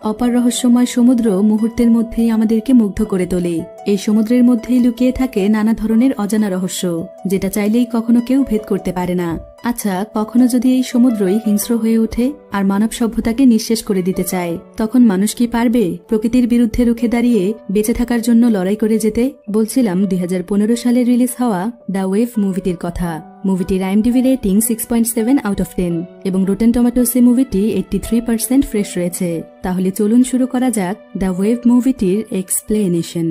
অপার রহস্যময় সমুদ্র মুহূর্তের মধ্যেই আমাদেরকে মুগ্ধ করে তোলে। এই সমুদ্রের মধ্যেই লুকিয়ে থাকে নানা ধরনের অজানা রহস্য, যেটা চাইলেই কখনো কেউ ভেদ করতে পারে না। আচ্ছা, কখনো যদি এই সমুদ্রই হিংস্র হয়ে ওঠে আর মানব সভ্যতাকে নিঃশেষ করে দিতে চায়, তখন মানুষ কি পারবে প্রকৃতির বিরুদ্ধে রুখে দাঁড়িয়ে বেঁচে থাকার জন্য লড়াই করে যেতে? বলছিলাম 2015 সালে রিলিজ হওয়া দ্য ওয়েভ মুভিটির কথা। মুভিটির IMDb রেটিং 6.7 আউট অফ 10 এবং রোটেন টমেটোসে মুভিটি 83% ফ্রেশ রয়েছে। তাহলে চলুন শুরু করা যাক দ্য ওয়েভ মুভিটির এক্সপ্লেনেশন।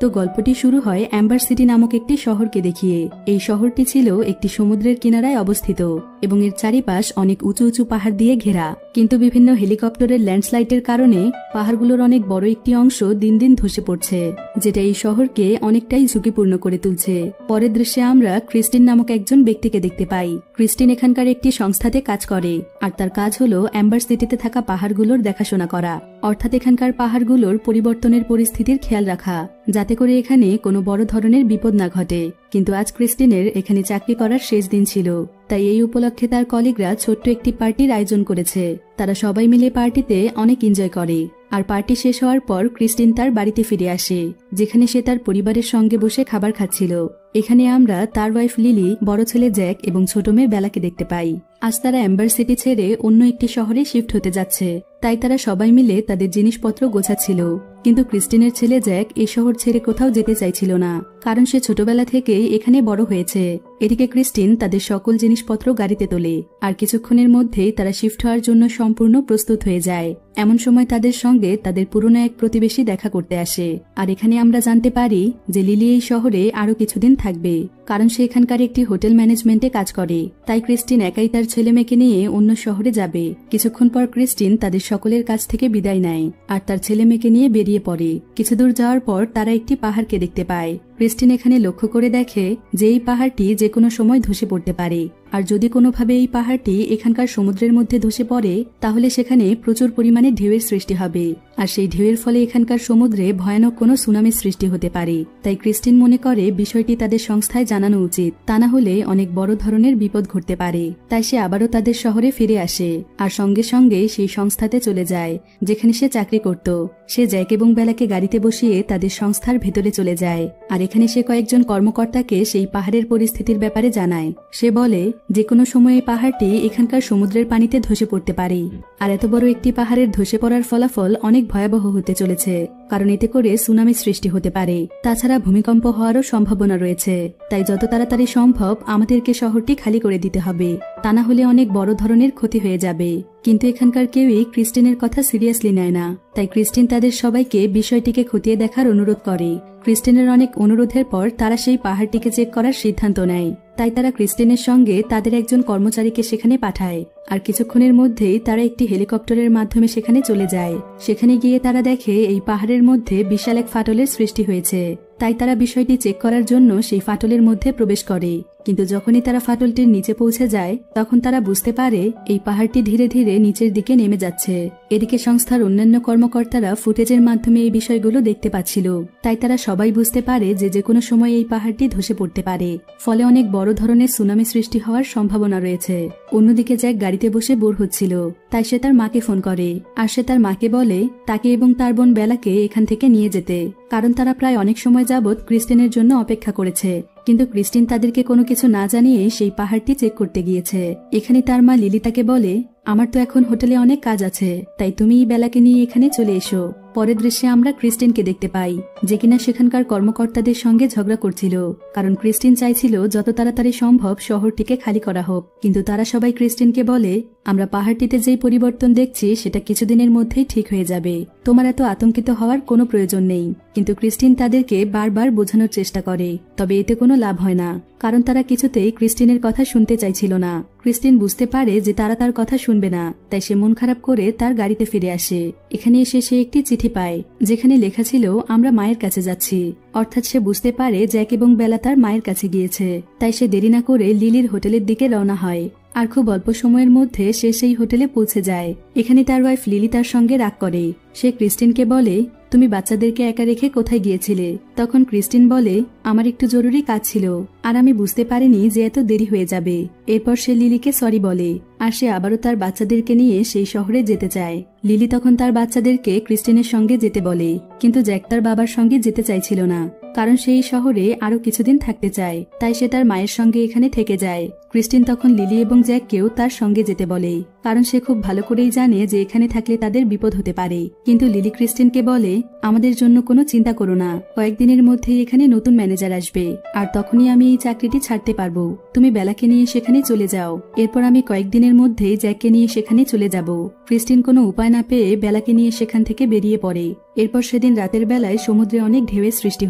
তো গল্পটি শুরু হয় অ্যাম্বার সিটি নামক একটি শহরকে দেখিয়ে। এই শহরটি ছিল একটি সমুদ্রের কিনারায় অবস্থিত এবং এর চারিপাশ অনেক উঁচু উঁচু পাহাড় দিয়ে ঘেরা। কিন্তু বিভিন্ন হেলিকপ্টারের ল্যান্ডস্লাইডের কারণে পাহাড়গুলোর অনেক বড় একটি অংশ দিন দিন ধসে পড়ছে, যেটা এই শহরকে অনেকটাই ঝুঁকিপূর্ণ করে তুলছে। পরের দৃশ্যে আমরা ক্রিস্টিন নামক একজন ব্যক্তিকে দেখতে পাই। ক্রিস্টিন এখানকার একটি সংস্থাতে কাজ করে, আর তার কাজ হলো অ্যাম্বার সিটিতে থাকা পাহাড়গুলোর দেখাশোনা করা, অর্থাৎ এখানকার পাহাড়গুলোর পরিবর্তনের পরিস্থিতির খেয়াল রাখা, যাতে করে এখানে কোনো বড় ধরনের বিপদ না ঘটে। কিন্তু আজ ক্রিস্টিনের এখানে চাকরি করার শেষ দিন ছিল, তাই এই উপলক্ষে তার কলিগরা ছোট্ট একটি পার্টির আয়োজন করেছে। তারা সবাই মিলে পার্টিতে অনেক এনজয় করে। আর পার্টি শেষ হওয়ার পর ক্রিস্টিন তার বাড়িতে ফিরে আসে, যেখানে সে তার পরিবারের সঙ্গে বসে খাবার খাচ্ছিল। এখানে আমরা তার ওয়াইফ লিলি, বড় ছেলে জ্যাক এবং ছোট মেয়ে বেলাকে দেখতে পাই। আজ তারা অ্যাম্বার সিটি ছেড়ে অন্য একটি শহরে শিফট হতে যাচ্ছে, তাই তারা সবাই মিলে তাদের জিনিসপত্র গোছাচ্ছিল। কিন্তু ক্রিস্টিনের ছেলে জ্যাক এই শহর ছেড়ে কোথাও যেতে চাইছিল না, কারণ সে ছোটবেলা থেকেই এখানে বড় হয়েছে। এদিকে ক্রিস্টিন তাদের সকল জিনিসপত্র গাড়িতে তোলে, আর কিছুক্ষণের মধ্যেই তারা শিফট হওয়ার জন্য সম্পূর্ণ প্রস্তুত হয়ে যায়। এমন সময় তাদের সঙ্গে তাদের পুরনো এক প্রতিবেশী দেখা করতে আসে। আর এখানে আমরা জানতে পারি যে লিলি এই শহরে আরো কিছুদিন থাকবে, কারণ সে এখানকার একটি হোটেল ম্যানেজমেন্টে কাজ করে। তাই ক্রিস্টিন একাই তার ছেলে মেয়েকে নিয়ে অন্য শহরে যাবে। কিছুক্ষণ পর ক্রিস্টিন তাদের সকলের কাছ থেকে বিদায় নেয় আর তার ছেলে মেয়েকে নিয়ে বেরিয়ে পড়ে। কিছু দূর যাওয়ার পর তারা একটি পাহাড়কে দেখতে পায়। ক্রিস্টিন এখানে লক্ষ্য করে দেখে যে এই পাহাড়টি যে কোনো সময় ধসে পড়তে পারে, আর যদি কোনোভাবে এই পাহাড়টি এখানকার সমুদ্রের মধ্যে ধসে পড়ে তাহলে সেখানে প্রচুর পরিমাণে ঢেউয়ের সৃষ্টি হবে, আর সেই ঢেউয়ের ফলে এখানকার সমুদ্রে ভয়ানক কোনো সুনামির সৃষ্টি হতে পারে। তাই ক্রিস্টিন মনে করে বিষয়টি তাদের সংস্থায় জানানো উচিত, তা না হলে অনেক বড় ধরনের বিপদ ঘটতে পারে। তাই সে আবারও তাদের শহরে ফিরে আসে আর সঙ্গে সঙ্গে সেই সংস্থাতে চলে যায় যেখানে সে চাকরি করত। সে জ্যাক এবং বেলাকে গাড়িতে বসিয়ে তাদের সংস্থার ভেতরে চলে যায়, আর এখানে সে কয়েকজন কর্মকর্তাকে সেই পাহাড়ের পরিস্থিতির ব্যাপারে জানায়। সে বলে যে কোনো সময় এই পাহাড়টি এখানকার সমুদ্রের পানিতে ধসে পড়তে পারে, আর এত বড় একটি পাহাড়ের ধসে পড়ার ফলাফল অনেক ভয়াবহ হতে চলেছে, কারণ এতে করে সুনামির সৃষ্টি হতে পারে। তাছাড়া ভূমিকম্প হওয়ারও সম্ভাবনা রয়েছে। তাই যত তাড়াতাড়ি সম্ভব আমাদেরকে শহরটি খালি করে দিতে হবে, তা না হলে অনেক বড় ধরনের ক্ষতি হয়ে যাবে। কিন্তু এখানকার কেউই ক্রিস্টিনের কথা সিরিয়াসলি নেয় না। তাই ক্রিস্টিন তাদের সবাইকে বিষয়টিকে খতিয়ে দেখার অনুরোধ করে। ক্রিস্টিনের অনেক অনুরোধের পর তারা সেই পাহাড়টিকে চেক করার সিদ্ধান্ত নেয়। তাই তারা ক্রিস্টিনের সঙ্গে তাদের একজন কর্মচারীকে সেখানে পাঠায়, আর কিছুক্ষণের মধ্যেই তারা একটি হেলিকপ্টারের মাধ্যমে সেখানে চলে যায়। সেখানে গিয়ে তারা দেখে এই পাহাড়ের মধ্যে বিশাল এক ফাটলের সৃষ্টি হয়েছে। তাই তারা বিষয়টি চেক করার জন্য সেই ফাটলের মধ্যে প্রবেশ করে। কিন্তু যখনই তারা ফাটলটির নিচে পৌঁছে যায় তখন তারা বুঝতে পারে এই পাহাড়টি ধীরে ধীরে নিচের দিকে নেমে যাচ্ছে। এদিকে সংস্থার অন্যান্য কর্মকর্তারা ফুটেজের মাধ্যমে এই বিষয়গুলো দেখতে পাচ্ছিল। তাই তারা সবাই বুঝতে পারে যে যে কোনো সময় এই পাহাড়টি ধসে পড়তে পারে, ফলে অনেক বড় ধরনের সুনামি সৃষ্টি হওয়ার সম্ভাবনা রয়েছে। অন্যদিকে জ্যাক গাড়িতে বসে বোর হচ্ছিল, তাই সে তার মাকে ফোন করে, আর সে তার মাকে বলে তাকে এবং তার বোন বেলাকে এখান থেকে নিয়ে যেতে, কারণ তারা প্রায় অনেক সময় যাবৎ ক্রিস্টিনের জন্য অপেক্ষা করেছে। কিন্তু ক্রিস্টিন তাদেরকে কোনো কিছু না জানিয়ে সেই পাহাড়টি চেক করতে গিয়েছে। এখানে তার মা লিলি তাকে বলে, আমার তো এখন হোটেলে অনেক কাজ আছে, তাই তুমি বেলাকে নিয়ে এখানে চলে এসো। পরের দৃশ্যে আমরা ক্রিস্টিনকে দেখতে পাই, যে কিনা সেখানকার কর্মকর্তাদের সঙ্গে ঝগড়া করছিল, কারণ ক্রিস্টিন চাইছিল যত তাড়াতাড়ি সম্ভব শহরটিকে খালি করা হোক। কিন্তু তারা সবাই ক্রিস্টিনকে বলে, আমরা পাহাড়টিতে যেই পরিবর্তন দেখছি সেটা কিছুদিনের মধ্যেই ঠিক হয়ে যাবে, তোমার এত আতঙ্কিত হওয়ার কোনো প্রয়োজন নেই। কিন্তু ক্রিস্টিন তাদেরকে বারবার বোঝানোর চেষ্টা করে, তবে এতে কোনো লাভ হয় না, কারণ তারা কিছুতেই ক্রিস্টিনের কথা শুনতে চাইছিল না। ক্রিস্টিন বুঝতে পারে যে তারা তার কথা শুনবে না, তাই সে মন খারাপ করে তার গাড়িতে ফিরে আসে। এখানে এসে সে একটি চিঠি পায় যেখানে লেখা ছিল আমরা মায়ের কাছে যাচ্ছি, অর্থাৎ সে বুঝতে পারে জ্যাক এবং বেলা তার মায়ের কাছে গিয়েছে। তাই সে দেরি না করে লিলির হোটেলের দিকে রওনা হয়। আর খুব অল্প সময়ের মধ্যে সে সেই হোটেলে পৌঁছে যায়। এখানে তার ওয়াইফ লিলি তার সঙ্গে রাগ করে। সে ক্রিস্টিনকে বলে, তুমি বাচ্চাদেরকে একা রেখে কোথায় গিয়েছিলে? তখন ক্রিস্টিন বলে, আমার একটু জরুরি কাজ ছিল আর আমি বুঝতে পারিনি যে এত দেরি হয়ে যাবে। এরপর সে লিলিকে সরি বলে আর সে আবারও তার বাচ্চাদেরকে নিয়ে সেই শহরে যেতে চায়। লিলি তখন তার বাচ্চাদেরকে ক্রিস্টিনের সঙ্গে যেতে বলে, কিন্তু জ্যাক তার বাবার সঙ্গে যেতে চাইছিল না, কারণ সেই শহরে আরো কিছুদিন থাকতে চায়। তাই সে তার মায়ের সঙ্গে এখানে থেকে যায়। ক্রিস্টিন তখন লিলি এবং জ্যাককেও তার সঙ্গে যেতে বলে, কারণ সে খুব ভালো করেই জানে যে এখানে থাকলে তাদের বিপদ হতে পারে। কিন্তু লিলি ক্রিস্টিনকে বলে, আমাদের জন্য কোনো চিন্তা করো না, কয়েকদিনের মধ্যেই এখানে নতুন ম্যানেজার আসবে আর তখনই আমি এই চাকরিটি ছাড়তে পারবো। তুমি বেলাকে নিয়ে সেখানে চলে যাও, এরপর আমি কয়েকদিনের মধ্যেই জ্যাককে নিয়ে সেখানে চলে যাব। ক্রিস্টিন কোনো উপায় না পেয়ে বেলাকে নিয়ে সেখান থেকে বেরিয়ে পড়ে। এরপর সেদিন রাতের বেলায় সমুদ্রে অনেক ঢেউয়ের সৃষ্টি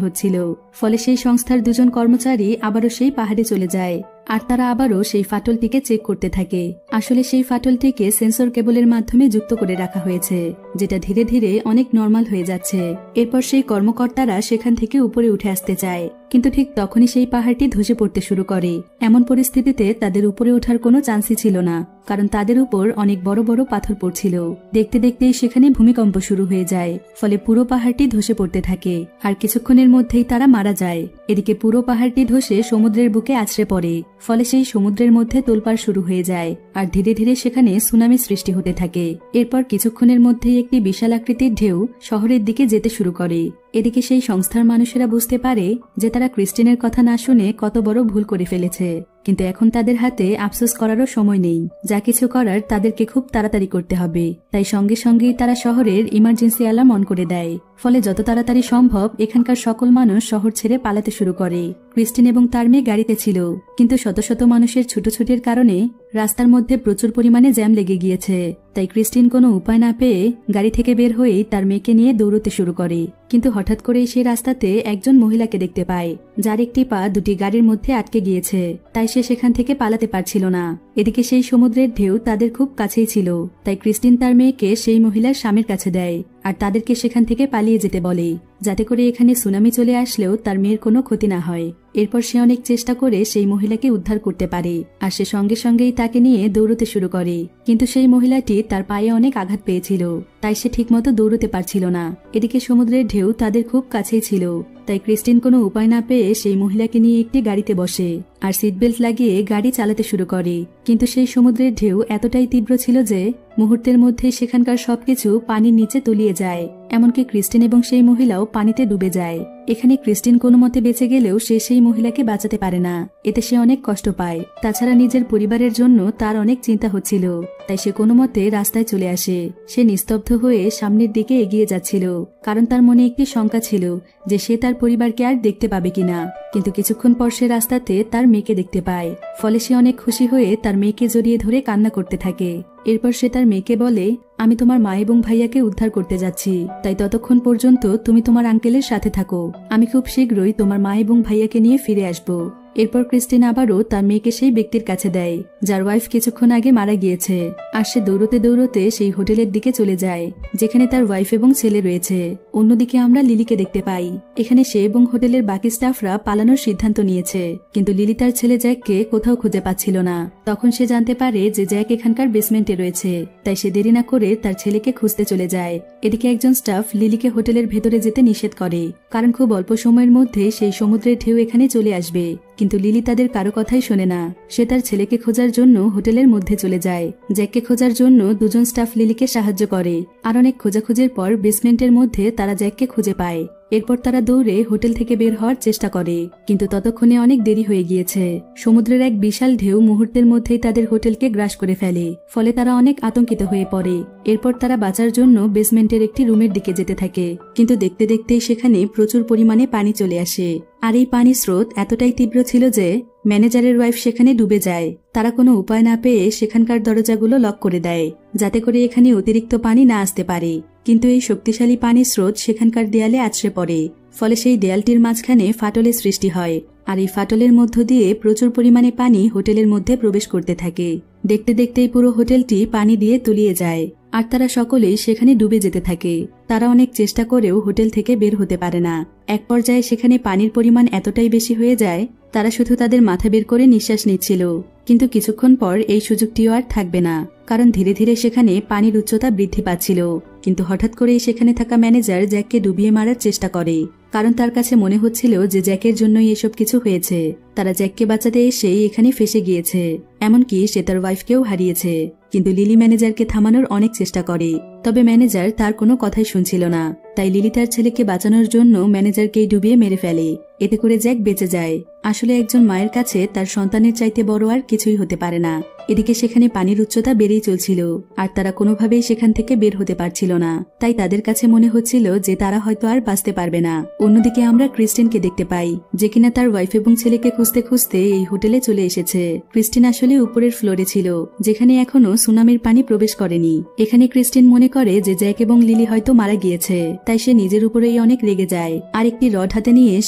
হচ্ছিল, ফলে সেই সংস্থার দুজন কর্মচারী আবারও সেই পাহাড়ে চলে যায় আর তারা আবারও সেই ফাটলটিকে চেক করতে থাকে। আসলে সেই ফাটলটিকে সেন্সর কেবলের মাধ্যমে যুক্ত করে রাখা হয়েছে, যেটা ধীরে ধীরে অনেক নরমাল হয়ে যাচ্ছে। এরপর সেই কর্মকর্তারা সেখান থেকে উপরে উঠে আসতে চায়, কিন্তু ঠিক তখনই সেই পাহাড়টি ধসে পড়তে শুরু করে। এমন পরিস্থিতিতে তাদের উপরে ওঠার কোনো চান্সই ছিল না, কারণ তাদের উপর অনেক বড় বড় পাথর পড়ছিল। দেখতে দেখতেই সেখানে ভূমিকম্প শুরু হয়ে যায়, ফলে পুরো পাহাড়টি ধসে পড়তে থাকে আর কিছুক্ষণের মধ্যেই তারা মারা যায়। এদিকে পুরো পাহাড়টি ধসে সমুদ্রের বুকে আছড়ে পড়ে, ফলে সেই সমুদ্রের মধ্যে তোলপাড় শুরু হয়ে যায় আর ধীরে ধীরে সেখানে সুনামি সৃষ্টি হতে থাকে। এরপর কিছুক্ষণের মধ্যেই একটি বিশাল আকৃতির ঢেউ শহরের দিকে যেতে শুরু করে। এদিকে সেই সংস্থার মানুষেরা বুঝতে পারে যে তারা ক্রিস্টিনের কথা না শুনে কত বড় ভুল করে ফেলেছে, কিন্তু এখন তাদের হাতে আফসোস করারও সময় নেই। যা কিছু করার তাদেরকে খুব তাড়াতাড়ি করতে হবে। তাই সঙ্গে সঙ্গেই তারা শহরের ইমার্জেন্সি অ্যালার্ম অন করে দেয়, ফলে যত তাড়াতাড়ি সম্ভব এখানকার সকল মানুষ শহর ছেড়ে পালাতে শুরু করে। ক্রিস্টিন এবং তার মেয়ে গাড়িতে ছিল, কিন্তু শত শত মানুষের ছুটোছুটির কারণে রাস্তার মধ্যে প্রচুর পরিমাণে জ্যাম লেগে গিয়েছে। তাই ক্রিস্টিন কোনো উপায় না পেয়ে গাড়ি থেকে বের হয়েই তার মেয়েকে নিয়ে দৌড়তে শুরু করে। কিন্তু হঠাৎ করেই সেই রাস্তাতে একজন মহিলাকে দেখতে পায়, যার একটি পা দুটি গাড়ির মধ্যে আটকে গিয়েছে, তাই সে সেখান থেকে পালাতে পারছিল না। এদিকে সেই সমুদ্রের ঢেউ তাদের খুব কাছেই ছিল, তাই ক্রিস্টিন তার মেয়েকে সেই মহিলার স্বামীর কাছে দেয় আর তাদেরকে সেখান থেকে পালিয়ে যেতে বলে, যাতে করে এখানে সুনামি চলে আসলেও তার মেয়ের কোনো ক্ষতি না হয়। এরপর সে অনেক চেষ্টা করে সেই মহিলাকে উদ্ধার করতে পারে আর সে সঙ্গে সঙ্গেই তাকে নিয়ে দৌড়তে শুরু করে। কিন্তু সেই মহিলাটি তার পায়ে অনেক আঘাত পেয়েছিল, তাই সে ঠিকমতো দৌড়তে পারছিল না। এদিকে সমুদ্রের ঢেউ তাদের খুব কাছেই ছিল, তাই ক্রিস্টিন কোনো উপায় না পেয়ে সেই মহিলাকে নিয়ে একটি গাড়িতে বসে আর সিট বেল্ট লাগিয়ে গাড়ি চালাতে শুরু করে। কিন্তু সেই সমুদ্রের ঢেউ এতটাই তীব্র ছিল যে মুহূর্তের মধ্যে সেখানকার সবকিছু পানির নিচে তলিয়ে যায়, এমনকি ক্রিস্টিন এবং সেই মহিলাও পানিতে ডুবে যায়। এখানে ক্রিস্টিন কোনো মতে বেঁচে গেলেও সে সেই মহিলাকে বাঁচাতে পারে না, এতে সে অনেক কষ্ট পায়। তাছাড়া নিজের পরিবারের জন্য তার অনেক চিন্তা হচ্ছিল, তাই সে কোনো মতে রাস্তায় চলে আসে। সে নিস্তব্ধ হয়ে সামনের দিকে এগিয়ে যাচ্ছিল, কারণ তার মনে একটি শঙ্কা ছিল যে সে তার পরিবারকে আর দেখতে পাবে কিনা। কিন্তু কিছুক্ষণ পর সে রাস্তাতে তার মেয়েকে দেখতে পায়, ফলে সে অনেক খুশি হয়ে তার মেয়েকে জড়িয়ে ধরে কান্না করতে থাকে। এরপর সে তার মেয়েকে বলে, আমি তোমার মা এবং ভাইয়াকে উদ্ধার করতে যাচ্ছি, তাই ততক্ষণ পর্যন্ত তুমি তোমার আঙ্কেলের সাথে থাকো। আমি খুব শীঘ্রই তোমার মা এবং ভাইয়াকে নিয়ে ফিরে আসবো। এরপর ক্রিস্টিন আবারও তার মেয়েকে সেই ব্যক্তির কাছে দেয় যার ওয়াইফ কিছুক্ষণ আগে মারা গিয়েছে, আর সে দৌড়তে দৌড়তে সেই হোটেলের দিকে চলে যায় যেখানে তার ওয়াইফ এবং ছেলে রয়েছে। অন্যদিকে আমরা লিলিকে দেখতে পাই। এখানে সে এবং হোটেলের বাকি স্টাফরা পালানোর সিদ্ধান্ত নিয়েছে, কিন্তু লিলি তার ছেলে জ্যাককে কোথাও খুঁজে পাচ্ছিল না। তখন সে জানতে পারে যে জ্যাক এখানকার বেসমেন্টে রয়েছে, তাই সে দেরি না করে তার ছেলেকে খুঁজতে চলে যায়। এদিকে একজন স্টাফ লিলিকে হোটেলের ভেতরে যেতে নিষেধ করে, কারণ খুব অল্প সময়ের মধ্যে সেই সমুদ্রের ঢেউ এখানে চলে আসবে। কিন্তু লিলি তাদের কারো কথাই শোনে না। সে তার ছেলেকে খোঁজার জন্য হোটেলের মধ্যে চলে যায়। জ্যাককে খোঁজার জন্য দুজন স্টাফ লিলিকে সাহায্য করে, আর অনেক খোঁজাখুঁজির পর বেসমেন্টের মধ্যে তারা জ্যাককে খুঁজে পায়। এরপর তারা দৌড়ে হোটেল থেকে বের হওয়ার চেষ্টা করে, কিন্তু ততক্ষণে অনেক দেরি হয়ে গিয়েছে। সমুদ্রের এক বিশাল ঢেউ মুহূর্তের মধ্যেই তাদের হোটেলকে গ্রাস করে ফেলে, ফলে তারা অনেক আতঙ্কিত হয়ে পড়ে। এরপর তারা বাঁচার জন্য বেসমেন্টের একটি রুমের দিকে যেতে থাকে, কিন্তু দেখতে দেখতেই সেখানে প্রচুর পরিমাণে পানি চলে আসে। আর এই পানির স্রোত এতটাই তীব্র ছিল যে ম্যানেজারের ওয়াইফ সেখানে ডুবে যায়। তারা কোনো উপায় না পেয়ে সেখানকার দরজাগুলো লক করে দেয়, যাতে করে এখানে অতিরিক্ত পানি না আসতে পারে। কিন্তু এই শক্তিশালী পানির স্রোত সেখানকার দেয়ালে আছড়ে পড়ে, ফলে সেই দেয়ালটির মাঝখানে ফাটলের সৃষ্টি হয়, আর এই ফাটলের মধ্য দিয়ে প্রচুর পরিমাণে পানি হোটেলের মধ্যে প্রবেশ করতে থাকে। দেখতে দেখতেই পুরো হোটেলটি পানি দিয়ে তলিয়ে যায়, আর তারা সকলেই সেখানে ডুবে যেতে থাকে। তারা অনেক চেষ্টা করেও হোটেল থেকে বের হতে পারে না। এক পর্যায়ে সেখানে পানির পরিমাণ এতটাই বেশি হয়ে যায় তারা শুধু তাদের মাথা বের করে নিঃশ্বাস নিচ্ছিল, কিন্তু কিছুক্ষণ পর এই সুযোগটিও আর থাকবে না, কারণ ধীরে ধীরে সেখানে পানির উচ্চতা বৃদ্ধি পাচ্ছিল। কিন্তু হঠাৎ করেই সেখানে থাকা ম্যানেজার জ্যাককে ডুবিয়ে মারার চেষ্টা করে, কারণ তার কাছে মনে হচ্ছিল যে জ্যাকের জন্যই এসব কিছু হয়েছে। তারা জ্যাককে বাঁচাতে এসেই এখানে ফেসে গিয়েছে, এমনকি সে তার ওয়াইফকেও হারিয়েছে। কিন্তু লিলি ম্যানেজারকে থামানোর অনেক চেষ্টা করে, তবে ম্যানেজার তার কোনো কথাই শুনছিল না। তাই লিলি তার ছেলেকে বাঁচানোর জন্য ম্যানেজারকেই ডুবিয়ে মেরে ফেলে। এতে করে জ্যাক বেঁচে যায়। আসলে একজন মায়ের কাছে তার সন্তানের চাইতে বড় আর কিছুই হতে পারে না। এদিকে সেখানে পানির উচ্চতা বেড়েই চলছিল, আর তারা কোনোভাবেই সেখান থেকে বের হতে পারছিল না। তাই তাদের কাছে মনে হচ্ছিল যে তারা হয়তো আর বাঁচতে পারবে না। অন্যদিকে আমরা ক্রিস্টিনকে দেখতে পাই, যে কিনা তার ওয়াইফ এবং ছেলেকে খুঁজতে খুঁজতে এই হোটেলে চলে এসেছে। ক্রিস্টিন আসলে উপরের ফ্লোরে ছিল, যেখানে এখনো সুনামির পানি প্রবেশ করেনি। এখানে ক্রিস্টিন মনে করে যে জ্যাক এবং লিলি হয়তো মারা গিয়েছে, তাই সে নিজের উপরেই অনেক রেগে যায়, আর একটি রড হাতে নিয়ে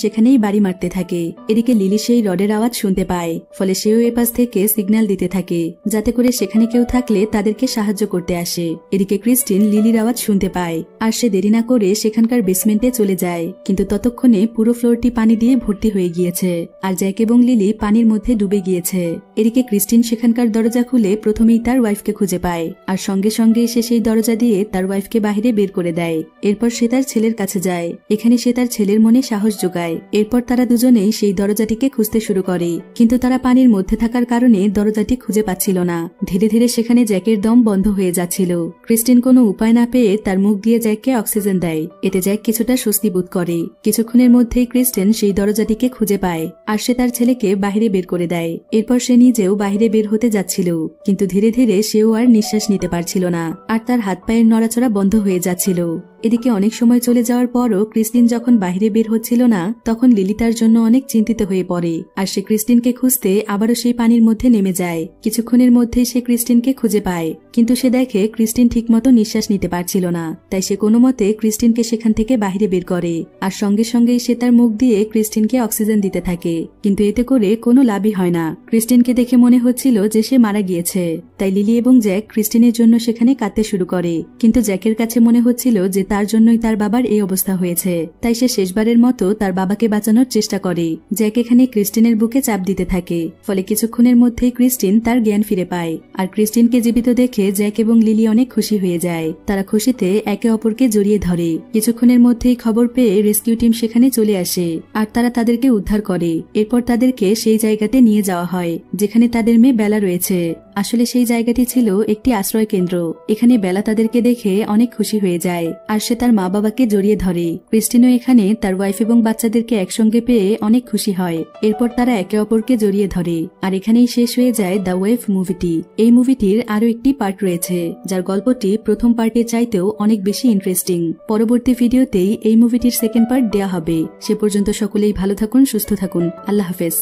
সেখানেই বাড়ি মারতে থাকে। এদিকে লিলি সেই রডের আওয়াজ শুনতে পায়, ফলে সেও এপাশ থেকে সিগন্যাল দিতে থাকে, যাতে করে সেখানে কেউ থাকলে তাদেরকে সাহায্য করতে আসে। এদিকে ক্রিস্টিন লিলির আওয়াজ শুনতে পায়, আর সে দেরি না করে সেখানকার বেসমেন্টে চলে যায়। কিন্তু ততক্ষণে পুরো ফ্লোরটি পানি দিয়ে ভর্তি হয়ে গিয়েছে, আর জ্যাক এবং লিলি পানির মধ্যে ডুবে গিয়েছে। এদিকে ক্রিস্টিন সেখানকার দরজা খুলে প্রথমেই তার ওয়াইফকে খুঁজে পায়, আর সঙ্গে সঙ্গে সে সেই দরজা দিয়ে তার ওয়াইফকে বাইরে বের করে দেয়। এরপর সে তার ছেলের কাছে যায়। এখানে সে তার ছেলের মনে সাহস যোগায়। এরপর তারা দুজনেই সেই দরজাটিকে খুঁজতে শুরু করে, কিন্তু তারা পানির মধ্যে থাকার কারণে দরজাটি খুঁজে পাচ্ছিল না। ধীরে ধীরে সেখানে জ্যাকের দম বন্ধ হয়ে যাচ্ছিল। ক্রিস্টিন কোনো উপায় না পেয়ে তার মুখ দিয়ে জ্যাককে অক্সিজেন দেয়। এতে জ্যাক কিছুটা স্বস্তি বোধ করে। কিছুক্ষণের মধ্যেই ক্রিস্টিন সেই দরজাটিকে খুঁজে পায়, আর সে তার ছেলেকে বাইরে বের করে দেয়। এরপর সে নিজেও বাইরে বের হতে যাচ্ছিল, কিন্তু ধীরে ধীরে সেও আর নিঃশ্বাস নিতে পারছিল না, আর তার হাত পায়ের নড়াচড়া বন্ধ হয়ে যাচ্ছিল। এদিকে অনেক সময় চলে যাওয়ার পরও ক্রিস্টিন যখন বাইরে বের হচ্ছিল না, তখন লিলি তার জন্য অনেক চিন্তিত হয়ে পড়ে, আর সে ক্রিস্টিনকে খুঁজতে আবারও সেই পানির মধ্যে নেমে যায়। কিছুক্ষণের মধ্যেই সে ক্রিস্টিনকে খুঁজে পায়, কিন্তু সে দেখে ক্রিস্টিন ঠিকমতো নিঃশ্বাস নিতে পারছিল না। তাই সে কোনো মতে ক্রিস্টিনকে সেখান থেকে বাইরে বের করে, আর সঙ্গে সঙ্গেই সে তার মুখ দিয়ে ক্রিস্টিনকে অক্সিজেন দিতে থাকে। কিন্তু এতে করে কোনো লাভই হয় না। ক্রিস্টিনকে দেখে মনে হচ্ছিল যে সে মারা গিয়েছে। তাই লিলি এবং জ্যাক ক্রিস্টিনের জন্য সেখানে কাঁদতে শুরু করে, কিন্তু জ্যাকের কাছে মনে হচ্ছিল যে তার জন্যই তার বাবার এই অবস্থা হয়েছে। তাই সে শেষবারের মতো তার বাবাকে বাঁচানোর চেষ্টা করে। জ্যাক এখানে ক্রিস্টিনের বুকে চাপ দিতে থাকে, ফলে কিছুক্ষণের মধ্যেই ক্রিস্টিন তার জ্ঞান ফিরে পায়। আর ক্রিস্টিনকে জীবিত দেখে জ্যাক এবং লিলি অনেক খুশি হয়ে যায়। তারা খুশিতে একে অপরকে জড়িয়ে ধরে। কিছুক্ষণের মধ্যেই খবর পেয়ে রেস্কিউ টিম সেখানে চলে আসে, আর তারা তাদেরকে উদ্ধার করে। এরপর তাদেরকে সেই জায়গাতে নিয়ে যাওয়া হয় যেখানে তাদের মেয়ে বেলা রয়েছে। আসলে সেই জায়গাটি ছিল একটি আশ্রয় কেন্দ্র। এখানে বেলা তাদেরকে দেখে অনেক খুশি হয়ে যায়, আর সে তার মা বাবাকে জড়িয়ে ধরে। ক্রিস্টিনও এখানে তার ওয়াইফ এবং বাচ্চাদেরকে একসঙ্গে পেয়ে অনেক খুশি হয়। এরপর তারা একে অপরকে জড়িয়ে ধরে, আর এখানেই শেষ হয়ে যায় দ্য ওয়েভ মুভিটি। এই মুভিটির আরো একটি পার্ট রয়েছে, যার গল্পটি প্রথম পার্টের চাইতেও অনেক বেশি ইন্টারেস্টিং। পরবর্তী ভিডিওতেই এই মুভিটির সেকেন্ড পার্ট দেয়া হবে। সে পর্যন্ত সকলেই ভালো থাকুন, সুস্থ থাকুন। আল্লাহ হাফেজ।